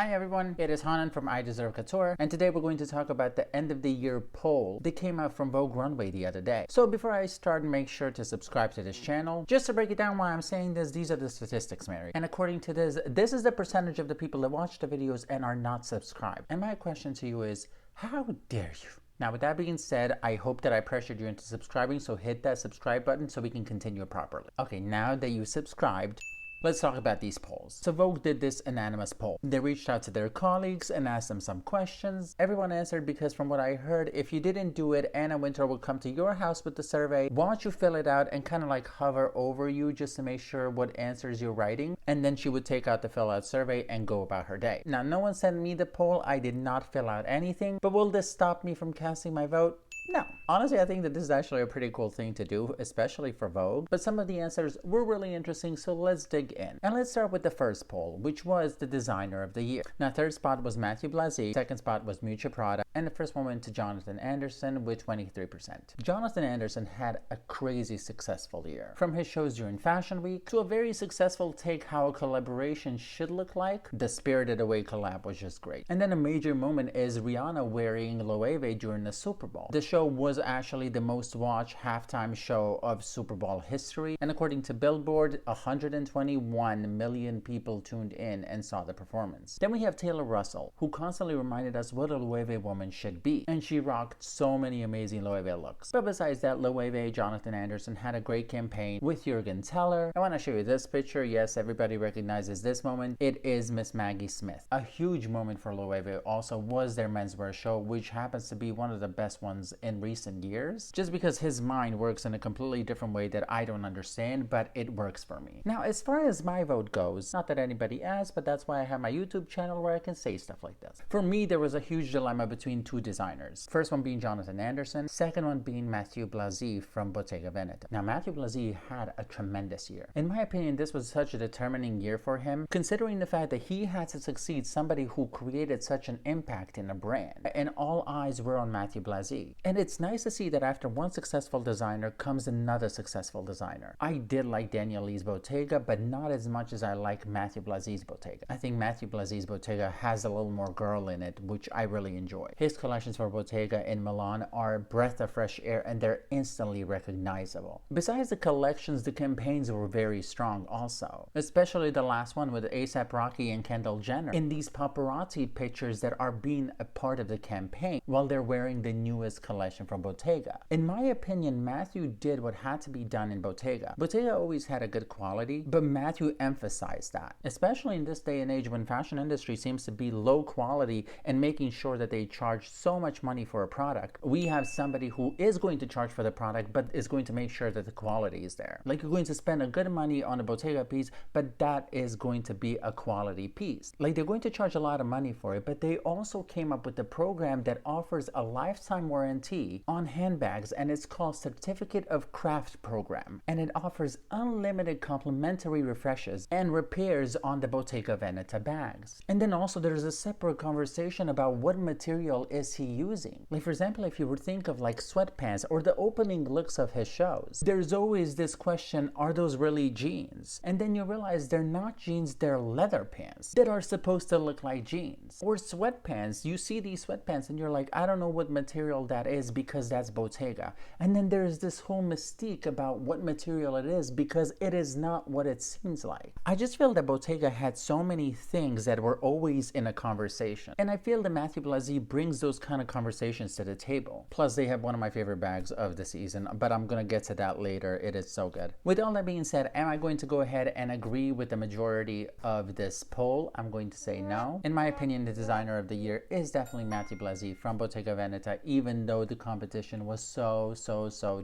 Hi everyone, it is Hanan from I Deserve Couture, and today we're going to talk about the end of the year poll that came out from Vogue Runway the other day. So before I start, make sure to subscribe to this channel. Just to break it down why I'm saying this, these are the statistics, Mary. And according to this is the percentage of the people that watch the videos and are not subscribed. And my question to you is, how dare you? Now, with that being said, I hope that I pressured you into subscribing, so hit that subscribe button so we can continue properly. Okay, now that you subscribed, let's talk about these polls. So Vogue did this anonymous poll. They reached out to their colleagues and asked them some questions. Everyone answered because from what I heard, if you didn't do it, Anna Wintour will come to your house with the survey, watch you fill it out and kind of like hover over you just to make sure what answers you're writing. And then she would take out the fill out survey and go about her day. Now, no one sent me the poll. I did not fill out anything, but will this stop me from casting my vote? No. Honestly, I think that this is actually a pretty cool thing to do, especially for Vogue. But some of the answers were really interesting, so let's dig in. And let's start with the first poll, which was the designer of the year. Now, third spot was Matthew Blasi, second spot was Miuccia Prada, and the first one went to Jonathan Anderson with 23%. Jonathan Anderson had a crazy successful year. From his shows during Fashion Week to a very successful take how a collaboration should look like, the Spirited Away collab was just great. And then a major moment is Rihanna wearing Loewe during the Super Bowl. The show was actually the most watched halftime show of Super Bowl history, and according to Billboard, 121 million people tuned in and saw the performance. Then we have Taylor Russell, who constantly reminded us what a Loewe woman should be, and she rocked so many amazing Loewe looks. But besides that, Loewe Jonathan Anderson had a great campaign with Jürgen Teller. I want to show you this picture. Yes, everybody recognizes this moment. It is Miss Maggie Smith. A huge moment for Loewe also was their menswear show, which happens to be one of the best ones in recent years, just because his mind works in a completely different way that I don't understand, but it works for me. Now, as far as my vote goes, not that anybody asked, but that's why I have my YouTube channel where I can say stuff like this. For me, there was a huge dilemma between two designers. First one being Jonathan Anderson, second one being Matthew Blasi from Bottega Veneta. Now, Matthew Blasi had a tremendous year. In my opinion, this was such a determining year for him, considering the fact that he had to succeed somebody who created such an impact in a brand, and all eyes were on Matthew Blasi. And it's nice to see that after one successful designer comes another successful designer. I did like Daniel Lee's Bottega, but not as much as I like Matthew Blasi's Bottega. I think Matthew Blasi's Bottega has a little more girl in it, which I really enjoy. His collections for Bottega in Milan are a breath of fresh air, and they're instantly recognizable. Besides the collections, the campaigns were very strong also, especially the last one with A$AP Rocky and Kendall Jenner in these paparazzi pictures that are being a part of the campaign while they're wearing the newest collection from Bottega. In my opinion, Matthew did what had to be done in Bottega. Bottega always had a good quality, but Matthew emphasized that, especially in this day and age when fashion industry seems to be low quality and making sure that they charge so much money for a product. We have somebody who is going to charge for the product, but is going to make sure that the quality is there. Like, you're going to spend a good money on a Bottega piece, but that is going to be a quality piece. Like, they're going to charge a lot of money for it, but they also came up with a program that offers a lifetime warranty on handbags, and it's called Certificate of Craft Program, and it offers unlimited complimentary refreshes and repairs on the Bottega Veneta bags. And then also there's a separate conversation about what material is he using. Like, for example, if you would think of like sweatpants or the opening looks of his shows, there's always this question, are those really jeans? And then you realize they're not jeans, they're leather pants that are supposed to look like jeans. Or sweatpants, you see these sweatpants and you're like, I don't know what material that is because that's Bottega. And then there's this whole mystique about what material it is because it is not what it seems like. I just feel that Bottega had so many things that were always in a conversation. And I feel that Matthew Blasi brings those kind of conversations to the table. Plus, they have one of my favorite bags of the season, but I'm gonna get to that later. It is so good. With all that being said, am I going to go ahead and agree with the majority of this poll? I'm going to say no. In my opinion, the designer of the year is definitely Matthew Blasi from Bottega Veneta, even though the competition was so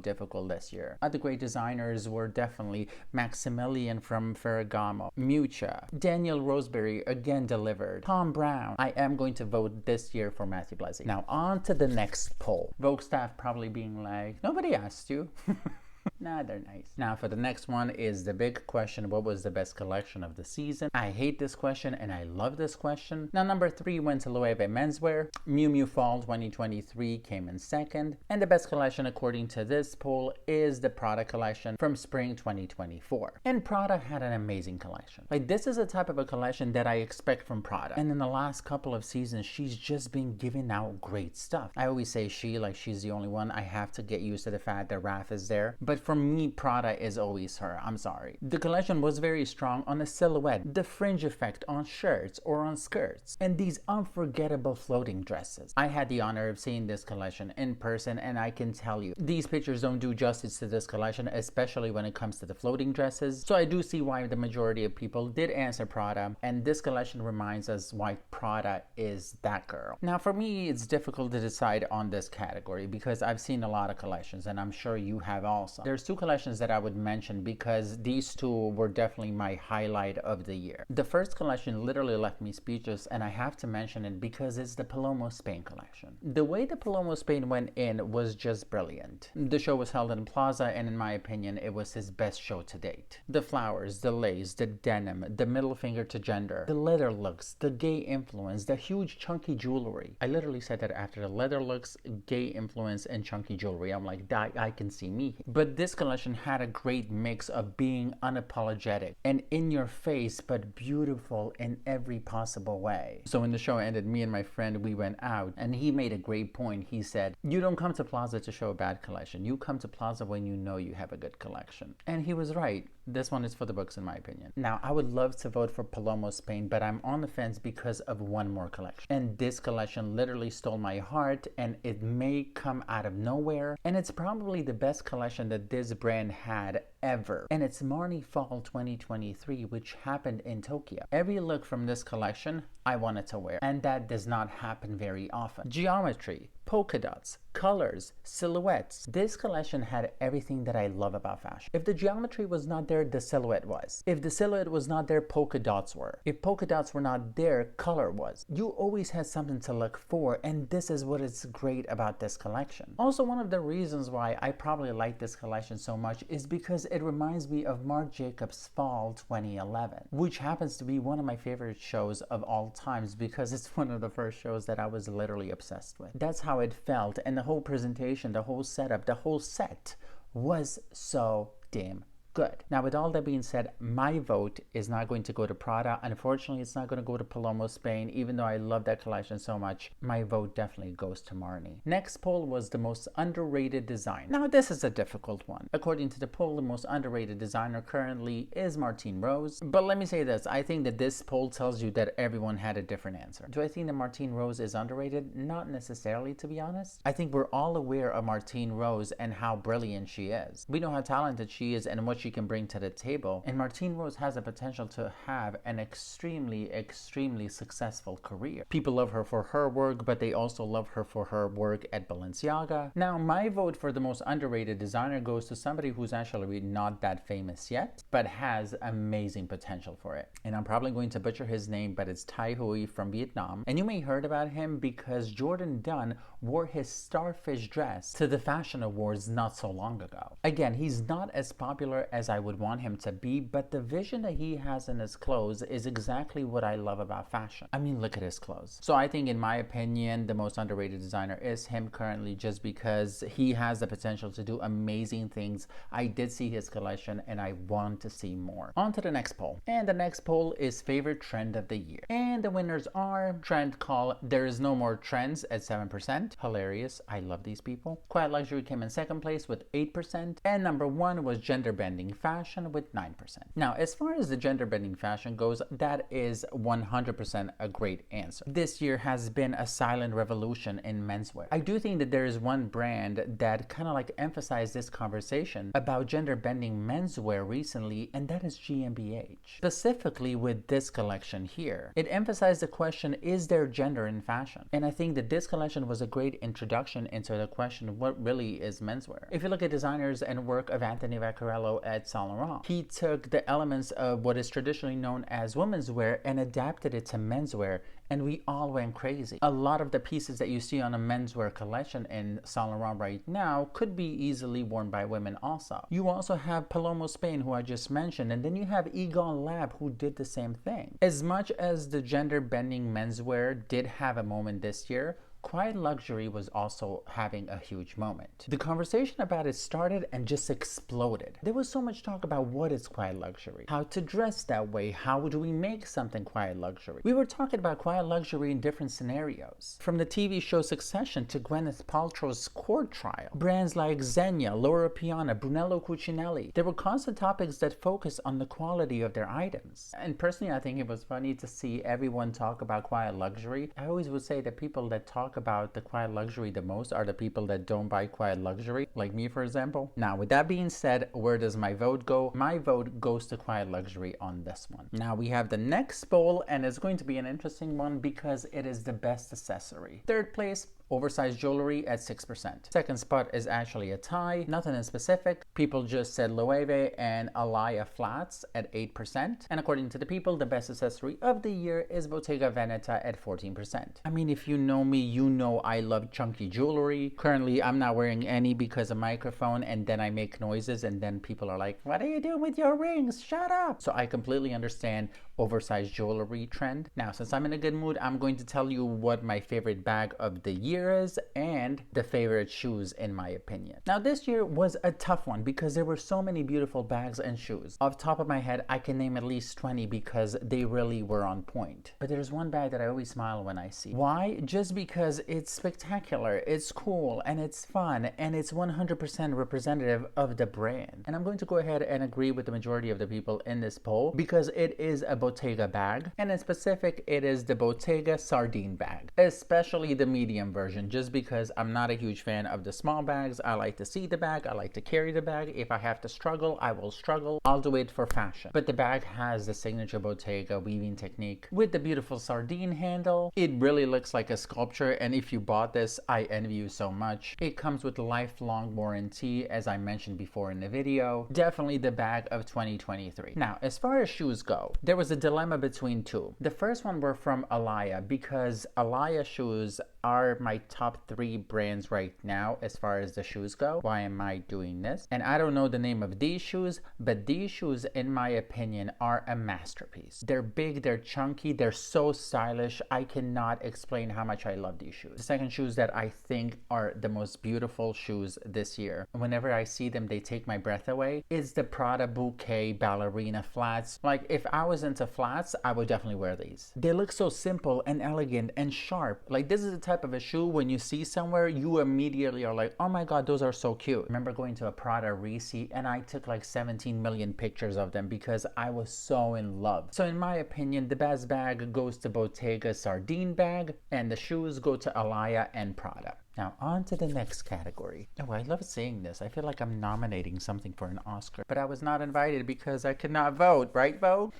difficult this year. Other great designers were definitely Maximilian from Ferragamo, Miuccia, Daniel Roseberry again delivered, Tom Brown. I am going to vote this year for Matthew Blasi. Now on to the next poll. Vogue staff probably being like, nobody asked you. Nah, they're nice. Now for the next one is the big question, what was the best collection of the season? I hate this question and I love this question. Now number 3 went to Loewe Menswear. Miu Miu Fall 2023 came in second. And the best collection according to this poll is the Prada collection from spring 2024. And Prada had an amazing collection. Like, this is a type of a collection that I expect from Prada. And in the last couple of seasons, she's just been giving out great stuff. I always say she, like she's the only one. I have to get used to the fact that Raf is there. But for me, Prada is always her. I'm sorry. The collection was very strong on the silhouette, the fringe effect on shirts or on skirts, and these unforgettable floating dresses. I had the honor of seeing this collection in person, and I can tell you, these pictures don't do justice to this collection, especially when it comes to the floating dresses. So I do see why the majority of people did answer Prada, and this collection reminds us why Prada is that girl. Now for me, it's difficult to decide on this category because I've seen a lot of collections, and I'm sure you have also. There's 2 collections that I would mention because these 2 were definitely my highlight of the year. The first collection literally left me speechless, and I have to mention it because it's the Palomo Spain collection. The way the Palomo Spain went in was just brilliant. The show was held in Plaza, and in my opinion, it was his best show to date. The flowers, the lace, the denim, the middle finger to gender, the leather looks, the gay influence, the huge chunky jewelry. I literally said that after the leather looks, gay influence, and chunky jewelry. I'm like, I can see me. But this collection had a great mix of being unapologetic and in your face, but beautiful in every possible way. So when the show ended, me and my friend, we went out, and he made a great point. He said, you don't come to Plaza to show a bad collection. You come to Plaza when you know you have a good collection. And he was right. This one is for the books in my opinion. Now, I would love to vote for Palomo Spain, but I'm on the fence because of one more collection. And this collection literally stole my heart, and it may come out of nowhere. And it's probably the best collection that this brand had ever. And it's Marni Fall 2023, which happened in Tokyo. Every look from this collection, I wanted to wear. And that does not happen very often. Geometry, polka dots, colors, silhouettes. This collection had everything that I love about fashion. If the geometry was not there, the silhouette was. If the silhouette was not there, polka dots were. If polka dots were not there, color was. You always had something to look for, and this is what is great about this collection. Also, one of the reasons why I probably like this collection so much is because it reminds me of Marc Jacobs Fall 2011, which happens to be one of my favorite shows of all times because it's one of the first shows that I was literally obsessed with. That's how it felt, and the whole presentation, the whole setup, the whole set was so damn good. Now, with all that being said, my vote is not going to go to Prada. Unfortunately, it's not going to go to Palomo Spain, even though I love that collection so much. My vote definitely goes to Marni. Next poll was the most underrated design. Now, this is a difficult one. According to the poll, the most underrated designer currently is Martine Rose. But let me say this, I think that this poll tells you that everyone had a different answer. Do I think that Martine Rose is underrated? Not necessarily, to be honest. I think we're all aware of Martine Rose and how brilliant she is. We know how talented she is and what she can bring to the table, and Martine Rose has the potential to have an extremely successful career. People love her for her work, but they also love her for her work at Balenciaga. Now, my vote for the most underrated designer goes to somebody who's actually not that famous yet, but has amazing potential for it. And I'm probably going to butcher his name, but it's Tai Hui from Vietnam. And you may heard about him because Jordan Dunn wore his starfish dress to the fashion awards not so long ago. Again, he's not as popular as I would want him to be, but the vision that he has in his clothes is exactly what I love about fashion. I mean, look at his clothes. So I think, in my opinion, the most underrated designer is him currently, just because he has the potential to do amazing things. I did see his collection and I want to see more. On to the next poll. And the next poll is favorite trend of the year. And the winners are Trend Call There Is No More Trends at 7%. Hilarious. I love these people. Quiet Luxury came in second place with 8%. And number 1 was Gender Bending Fashion with 9%. Now, as far as the gender bending fashion goes, that is 100% a great answer. This year has been a silent revolution in menswear. I do think that there is one brand that kind of like emphasized this conversation about gender bending menswear recently, and that is GmbH. Specifically with this collection here, it emphasized the question, is there gender in fashion? And I think that this collection was a great introduction into the question of what really is menswear. If you look at designers and work of Anthony Vaccarello at Saint Laurent. He took the elements of what is traditionally known as women's wear and adapted it to menswear, and we all went crazy. A lot of the pieces that you see on a menswear collection in Saint Laurent right now could be easily worn by women also. You also have Palomo Spain, who I just mentioned, and then you have Egon Lab, who did the same thing. As much as the gender-bending menswear did have a moment this year, quiet luxury was also having a huge moment. The conversation about it started and just exploded. There was so much talk about what is quiet luxury, how to dress that way, how do we make something quiet luxury. We were talking about quiet luxury in different scenarios, from the TV show Succession to Gwyneth Paltrow's court trial. Brands like Zegna, Loro Piana, Brunello Cucinelli, there were constant topics that focused on the quality of their items. And personally, I think it was funny to see everyone talk about quiet luxury. I always would say that people that talk about the quiet luxury the most are the people that don't buy quiet luxury, like me, for example. Now, with that being said, where does my vote go? My vote goes to quiet luxury on this one. Now we have the next poll, and it's going to be an interesting one because it is the best accessory. Third place, oversized jewelry at 6%. Second spot is actually a tie, nothing in specific. People just said Loewe and Alaya flats at 8%. And according to the people, the best accessory of the year is Bottega Veneta at 14%. I mean, if you know me, you know I love chunky jewelry. Currently, I'm not wearing any because of microphone, and then I make noises, and then people are like, what are you doing with your rings? Shut up! So I completely understand oversized jewelry trend. Now, since I'm in a good mood, I'm going to tell you what my favorite bag of the year is and the favorite shoes in my opinion. Now, this year was a tough one because there were so many beautiful bags and shoes. Off the top of my head, I can name at least 20 because they really were on point. But there's one bag that I always smile when I see. Why? Just because it's spectacular, it's cool, and it's fun, and it's 100% representative of the brand. And I'm going to go ahead and agree with the majority of the people in this poll because it is a Bottega bag, and in specific, it is the Bottega sardine bag, especially the medium version, just because I'm not a huge fan of the small bags. I like to see the bag, I like to carry the bag. If I have to struggle, I will struggle. I'll do it for fashion. But the bag has the signature Bottega weaving technique with the beautiful sardine handle. It really looks like a sculpture, and if you bought this, I envy you so much. It comes with lifelong warranty, as I mentioned before in the video. Definitely the bag of 2023. Now, as far as shoes go, there was a dilemma between two. The first one were from Alaya because Alaya shoes are my top 3 brands right now as far as the shoes go. Why am I doing this? And I don't know the name of these shoes, but these shoes, in my opinion, are a masterpiece. They're big, they're chunky, they're so stylish. I cannot explain how much I love these shoes. The second shoes that I think are the most beautiful shoes this year, whenever I see them, they take my breath away, is the Prada Bouquet ballerina flats. Like, if I was into flats, I would definitely wear these. They look so simple and elegant and sharp. Like, this is the type of a shoe when you see somewhere, you immediately are like, oh my god, those are so cute. I remember going to a Prada receipt and I took like 17 million pictures of them because I was so in love. So in my opinion, the best bag goes to Bottega sardine bag, and the shoes go to Alaya and Prada. Now, on to the next category. Oh, I love saying this. I feel like I'm nominating something for an Oscar, but I was not invited because I could not vote, right, Vogue?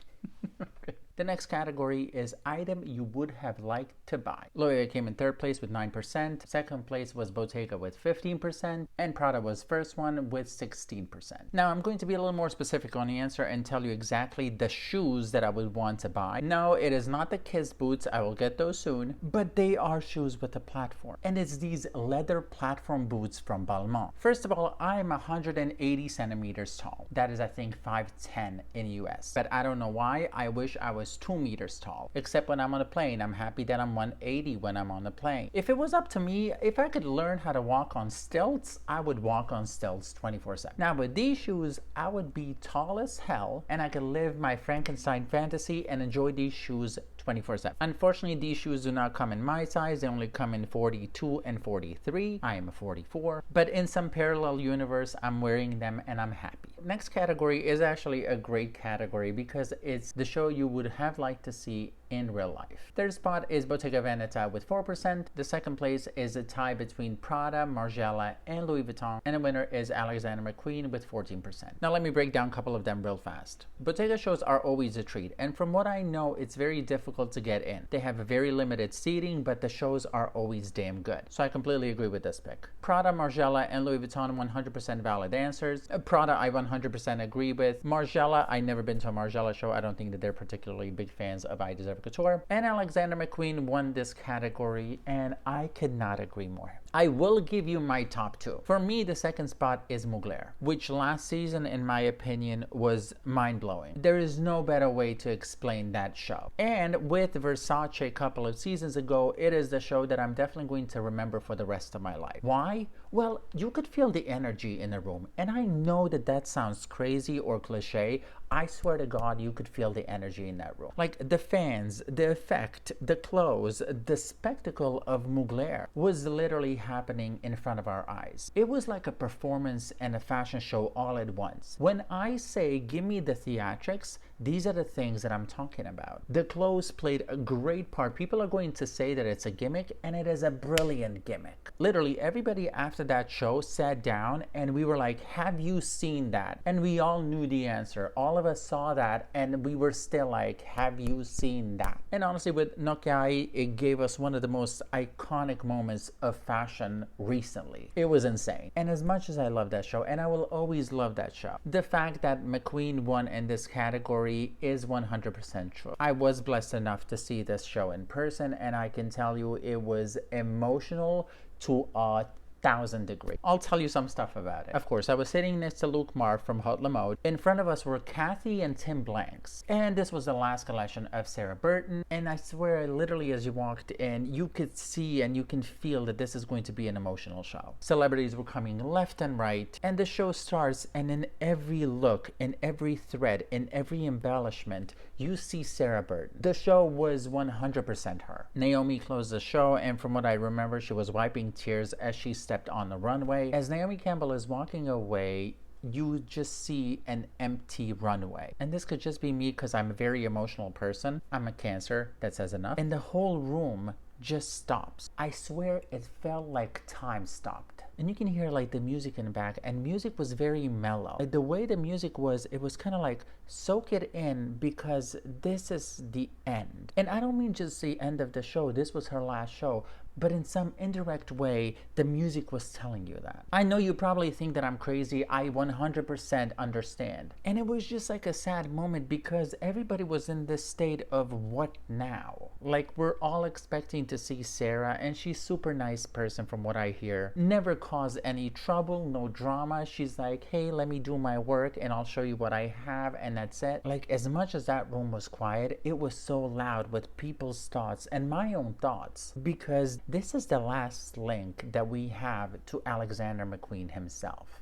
The next category is item you would have liked to buy. Loewe came in third place with 9%, second place was Bottega with 15%, and Prada was first one with 16%. Now I'm going to be a little more specific on the answer and tell you exactly the shoes that I would want to buy. No, it is not the Kiss boots, I will get those soon, but they are shoes with a platform. And it's these leather platform boots from Balmain. First of all, I'm 180 centimeters tall. That is, I think, 5'10" in US. But I don't know why, I wish I was 2 meters tall. Except when I'm on a plane, I'm happy that I'm 180 when I'm on a plane. If it was up to me, if I could learn how to walk on stilts, I would walk on stilts 24/7. Now with these shoes, I would be tall as hell and I could live my Frankenstein fantasy and enjoy these shoes 24/7. Unfortunately, these shoes do not come in my size. They only come in 42 and 43. I am a 44. But in some parallel universe, I'm wearing them and I'm happy. Next category is actually a great category because it's the show you would have liked to see in real life. Third spot is Bottega Veneta with 4%. The second place is a tie between Prada, Margiela, and Louis Vuitton. And the winner is Alexander McQueen with 14%. Now let me break down a couple of them real fast. Bottega shows are always a treat, and from what I know, it's very difficult to get in. They have a very limited seating, but the shows are always damn good. So I completely agree with this pick. Prada, Margiela, and Louis Vuitton 100% valid answers. Prada I 100% 100% agree with. Margiela, I never been to a Margiela show. I don't think that they're particularly big fans of I Deserve Couture. And Alexander McQueen won this category, and I could not agree more. I will give you my top two. For me, the second spot is Mugler, which last season, in my opinion, was mind-blowing. There is no better way to explain that show. And with Versace a couple of seasons ago, it is the show that I'm definitely going to remember for the rest of my life. Why? Well, you could feel the energy in the room. And I know that that sounds crazy or cliche. I swear to God, you could feel the energy in that room. Like the fans, the effect, the clothes, the spectacle of Mugler was literally happening in front of our eyes. It was like a performance and a fashion show all at once. When I say give me the theatrics, these are the things that I'm talking about. The clothes played a great part. People are going to say that it's a gimmick, and it is a brilliant gimmick. Literally, everybody after that show sat down and we were like, have you seen that? And we all knew the answer. All of us saw that and we were still like, have you seen that? And honestly, with Nokiai, it gave us one of the most iconic moments of fashion recently. It was insane. And as much as I love that show, and I will always love that show, the fact that McQueen won in this category is 100% true. I was blessed enough to see this show in person, and I can tell you it was emotional to a 1,000 degrees. I'll tell you some stuff about it. Of course, I was sitting next to Luke Marr from Haute Le Mode. In front of us were Kathy and Tim Blanks. And this was the last collection of Sarah Burton. And I swear, literally as you walked in, you could see and you can feel that this is going to be an emotional show. Celebrities were coming left and right. And the show starts, and in every look, in every thread, in every embellishment, you see Sarah Burton. The show was 100% her. Naomi closed the show, and from what I remember, she was wiping tears as she stepped on the runway. As Naomi Campbell is walking away, you just see an empty runway. And this could just be me because I'm a very emotional person. I'm a Cancer, that says enough. And the whole room just stops. I swear it felt like time stopped. And you can hear like the music in the back, and music was very mellow. Like the way the music was, it was kind of like soak it in because this is the end. And I don't mean just the end of the show. This was her last show. But in some indirect way, the music was telling you that. I know you probably think that I'm crazy. I 100% understand. And it was just like a sad moment because everybody was in this state of what now? Like we're all expecting to see Sarah, and she's super nice person from what I hear. Never caused any trouble, no drama. She's like, hey, let me do my work and I'll show you what I have, and that's it. Like as much as that room was quiet, it was so loud with people's thoughts and my own thoughts, because this is the last link that we have to Alexander McQueen himself.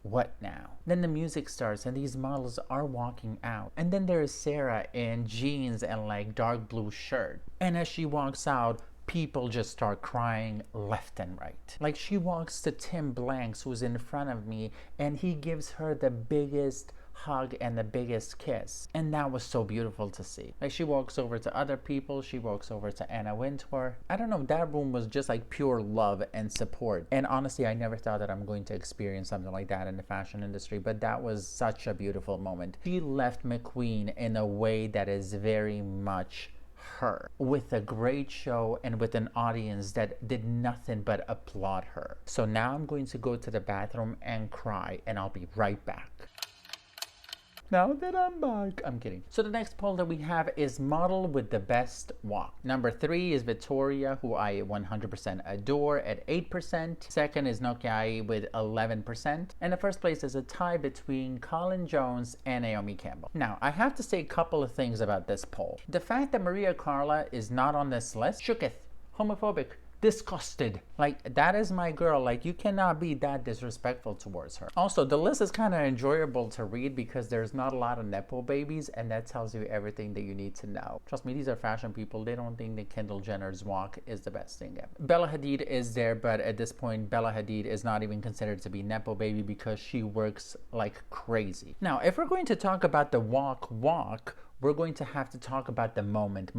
What now? Then the music starts and these models are walking out. And then there is Sarah in jeans and like dark blue shirt. And as she walks out, people just start crying left and right. Like she walks to Tim Blanks, who's in front of me, and he gives her the biggest hug and the biggest kiss, and that was so beautiful to see. Like she walks over to other people, she walks over to Anna Wintour. I don't know, that room was just like pure love and support. And honestly, I never thought that I'm going to experience something like that in the fashion industry, but that was such a beautiful moment. She left McQueen in a way that is very much her, with a great show and with an audience that did nothing but applaud her. So now I'm going to go to the bathroom and cry, and I'll be right back. Now that I'm back. I'm kidding. So the next poll that we have is model with the best walk. Number 3 is Victoria, who I 100% adore, at 8%. Second is Nokiai with 11%. And the first place is a tie between Colin Jones and Naomi Campbell. Now, I have to say a couple of things about this poll. The fact that Maria Carla is not on this list, shooketh, homophobic, disgusted. Like, that is my girl. Like, you cannot be that disrespectful towards her. Also, the list is kind of enjoyable to read because there's not a lot of nepo babies, and that tells you everything that you need to know. Trust me, these are fashion people. They don't think that Kendall Jenner's walk is the best thing ever. Bella Hadid is there, but at this point, Bella Hadid is not even considered to be nepo baby because she works like crazy. Now, if we're going to talk about the walk, we're going to have to talk about the moment.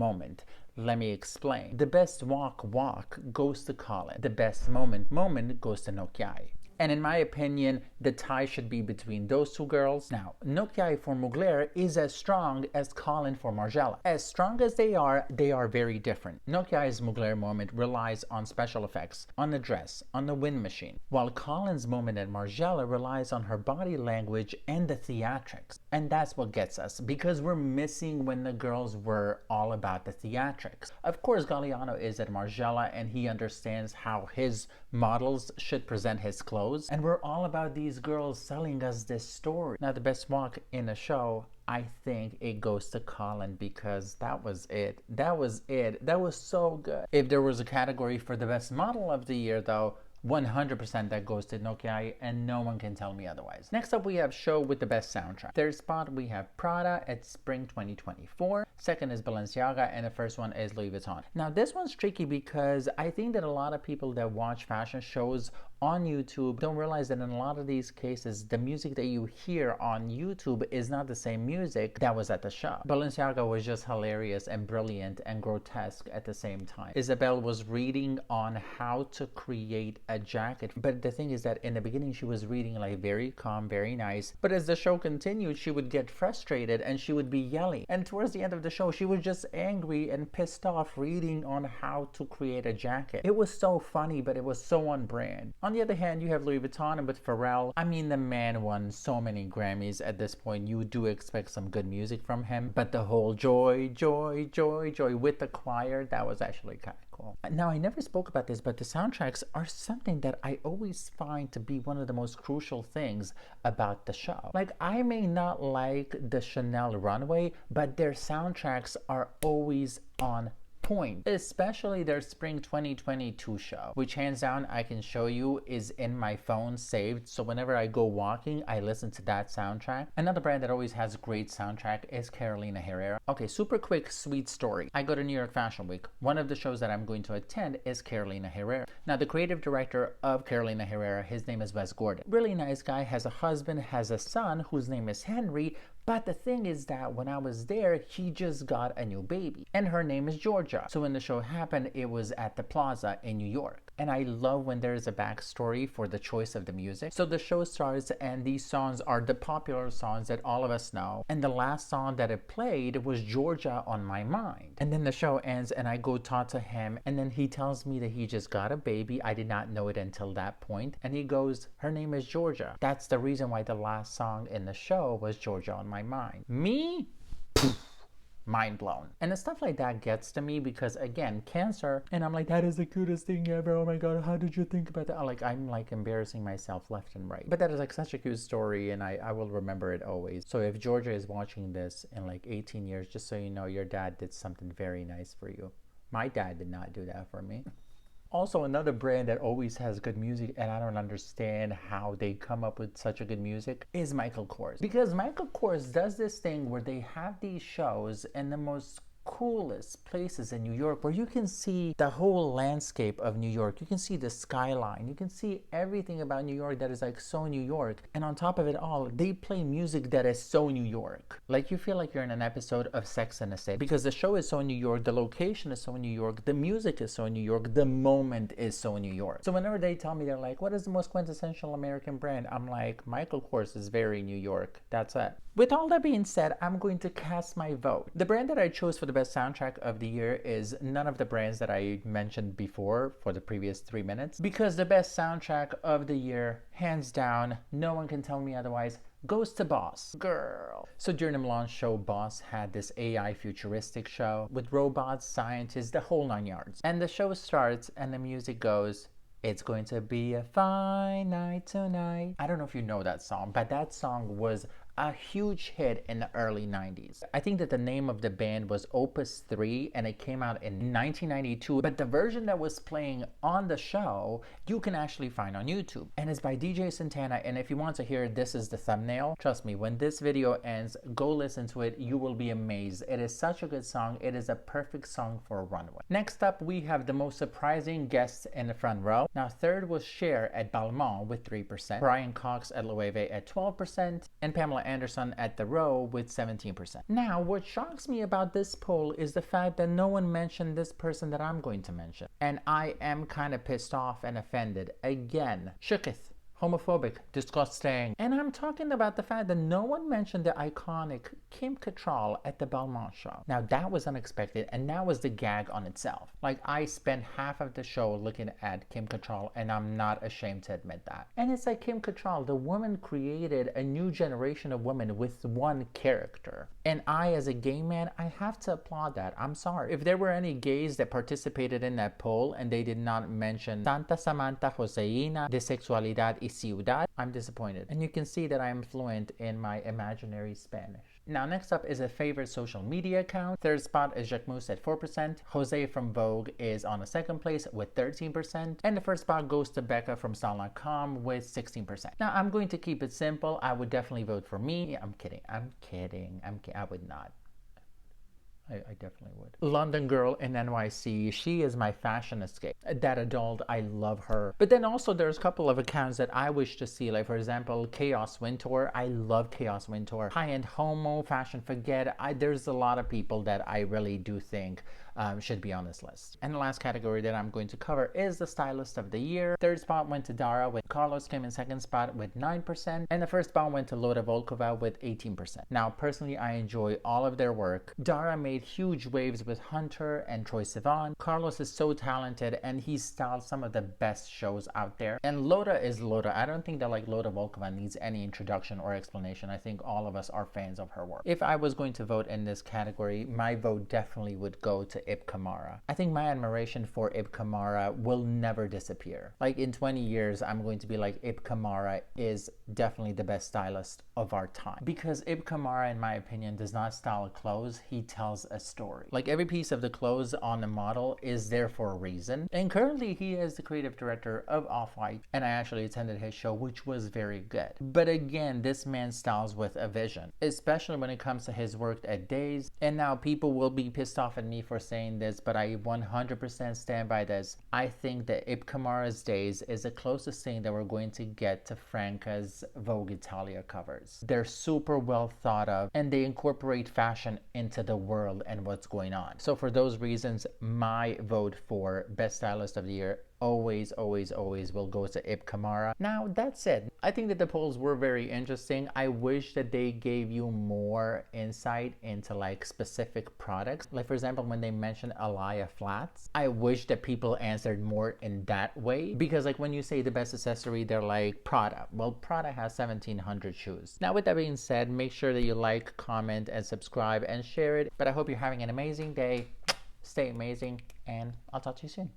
Let me explain. The best walk goes to Colin. The best moment goes to Nokiai. And in my opinion, the tie should be between those two girls. Now, Nokia for Mugler is as strong as Colin for Margiela. As strong as they are very different. Nokia's Mugler moment relies on special effects, on the dress, on the wind machine, while Colin's moment at Margiela relies on her body language and the theatrics. And that's what gets us, because we're missing when the girls were all about the theatrics. Of course, Galliano is at Margiela and he understands how his models should present his clothes, and we're all about these girls selling us this story. Now, the best walk in the show, I think it goes to Colin, because that was it. That was it. That was so good. If there was a category for the best model of the year, though, 100% that goes to Nokia, and no one can tell me otherwise. Next up, we have show with the best soundtrack. Third spot, we have Prada at Spring 2024. Second is Balenciaga, and the first one is Louis Vuitton. Now, this one's tricky because I think that a lot of people that watch fashion shows on YouTube don't realize that in a lot of these cases, the music that you hear on YouTube is not the same music that was at the show. Balenciaga was just hilarious and brilliant and grotesque at the same time. Isabelle was reading on how to create a jacket, but the thing is that in the beginning she was reading like very calm, very nice, but as the show continued she would get frustrated and she would be yelling, and towards the end of the show she was just angry and pissed off reading on how to create a jacket. It was so funny, but it was so on brand. On the other hand, you have Louis Vuitton, and with Pharrell, I mean, the man won so many Grammys at this point. You do expect some good music from him, but the whole joy, joy, joy, joy with the choir, that was actually kind of cool. Now, I never spoke about this, but the soundtracks are something that I always find to be one of the most crucial things about the show. Like, I may not like the Chanel runway, but their soundtracks are always on point, especially their Spring 2022 show, which hands down I can show you is in my phone saved, so whenever I go walking I listen to that soundtrack. Another brand that always has great soundtrack is Carolina Herrera. Okay, super quick sweet story. I go to New York Fashion Week. One of the shows that I'm going to attend is Carolina Herrera. Now, the creative director of Carolina Herrera, his name is Wes Gordon. Really nice guy, has a husband, has a son whose name is Henry. But the thing is that when I was there, he just got a new baby, and her name is Georgia. So when the show happened, it was at the Plaza in New York. And I love when there's a backstory for the choice of the music. So the show starts, and these songs are the popular songs that all of us know. And the last song that it played was Georgia on My Mind. And then the show ends, and I go talk to him, and then he tells me that he just got a baby. I did not know it until that point. And he goes, her name is Georgia. That's the reason why the last song in the show was Georgia on My Mind. Me? Mind blown. And the stuff like that gets to me because, again, Cancer, and I'm like, that is the cutest thing ever. Oh my god, how did you think about that? I'm like embarrassing myself left and right. But that is like such a cute story, and I will remember it always. So if Georgia is watching this in like 18 years, just so you know, your dad did something very nice for you. My dad did not do that for me. Also, another brand that always has good music, and I don't understand how they come up with such a good music, is Michael Kors. Because Michael Kors does this thing where they have these shows in the most coolest places in New York where you can see the whole landscape of New York. You can see the skyline. You can see everything about New York that is like so New York. And on top of it all, they play music that is so New York. Like you feel like you're in an episode of Sex and the City because the show is so New York, the location is so New York, the music is so New York, the moment is so New York. So whenever they tell me, they're like, what is the most quintessential American brand? I'm like, Michael Kors is very New York. That's it. With all that being said, I'm going to cast my vote. The brand that I chose for the best soundtrack of the year is none of the brands that I mentioned before for the previous 3 minutes, because the best soundtrack of the year, hands down, no one can tell me otherwise, goes to Boss. Girl. So during the Milan show, Boss had this AI futuristic show with robots, scientists, the whole 9 yards. And the show starts and the music goes, it's going to be a fine night tonight. I don't know if you know that song, but that song was a huge hit in the early 90s. I think that the name of the band was Opus 3 and it came out in 1992, but the version that was playing on the show, you can actually find on YouTube. And it's by DJ Santana, and if you want to hear This Is the Thumbnail, trust me, when this video ends, go listen to it. You will be amazed. It is such a good song. It is a perfect song for a runway. Next up, we have the most surprising guests in the front row. Now, third was Cher at Balmain with 3%, Brian Cox at Loewe at 12%, and Pamela Anderson at The Row with 17%. Now, what shocks me about this poll is the fact that no one mentioned this person that I'm going to mention. And I am kind of pissed off and offended. Again, Shooketh, homophobic, disgusting. And I'm talking about the fact that no one mentioned the iconic Kim Cattrall at the Belmont show. Now that was unexpected, and that was the gag on itself. Like, I spent half of the show looking at Kim Cattrall, and I'm not ashamed to admit that. And it's like Kim Cattrall, the woman created a new generation of women with one character. And I, as a gay man, I have to applaud that. I'm sorry. If there were any gays that participated in that poll and they did not mention Santa Samantha Joseina de Sexualidad y Ciudad, I'm disappointed. And you can see that I am fluent in my imaginary Spanish. Now, next up is a favorite social media account. Third spot is Jacquemus at 4%. Jose from Vogue is on a second place with 13%. And the first spot goes to Becca from Style.com with 16%. Now, I'm going to keep it simple. I would definitely vote for me. I'm kidding. I would not. I definitely would. London Girl in NYC, she is my fashion escape. That adult, I love her. But then also there's a couple of accounts that I wish to see, like for example, Chaos Wintour. I love Chaos Wintour. High-end Homo, Fashion Forget. There's a lot of people that I really do think should be on this list. And the last category that I'm going to cover is the Stylist of the Year. Third spot went to Dara, with Carlos came in second spot with 9%, and the first spot went to Loda Volkova with 18%. Now, personally, I enjoy all of their work. Dara made huge waves with Hunter and Troye Sivan. Carlos is so talented, and he styled some of the best shows out there. And Loda is Loda. I don't think that like Loda Volkova needs any introduction or explanation. I think all of us are fans of her work. If I was going to vote in this category, my vote definitely would go to Ib Kamara. I think my admiration for Ib Kamara will never disappear. Like in 20 years, I'm going to be like, Ib Kamara is definitely the best stylist of our time. Because Ib Kamara, in my opinion, does not style clothes, he tells a story. Like every piece of the clothes on the model is there for a reason. And currently he is the creative director of Off-White, and I actually attended his show, which was very good. But again, this man styles with a vision, especially when it comes to his work at Days. And now people will be pissed off at me for saying this, but I 100% stand by this. I think that Ib Kamara's Days is the closest thing that we're going to get to Franca's Vogue Italia covers. They're super well thought of, and they incorporate fashion into the world and what's going on. So for those reasons, my vote for Best Stylist of the Year always will go to Ib Kamara. Now, that said, I think that the polls were very interesting. I wish that they gave you more insight into like specific products. Like for example, when they mentioned Alaya flats, I wish that people answered more in that way, because like when you say the best accessory, they're like Prada. Well, Prada has 1,700 shoes. Now, with that being said, make sure that you like, comment, and subscribe and share it. But I hope you're having an amazing day. Stay amazing, and I'll talk to you soon.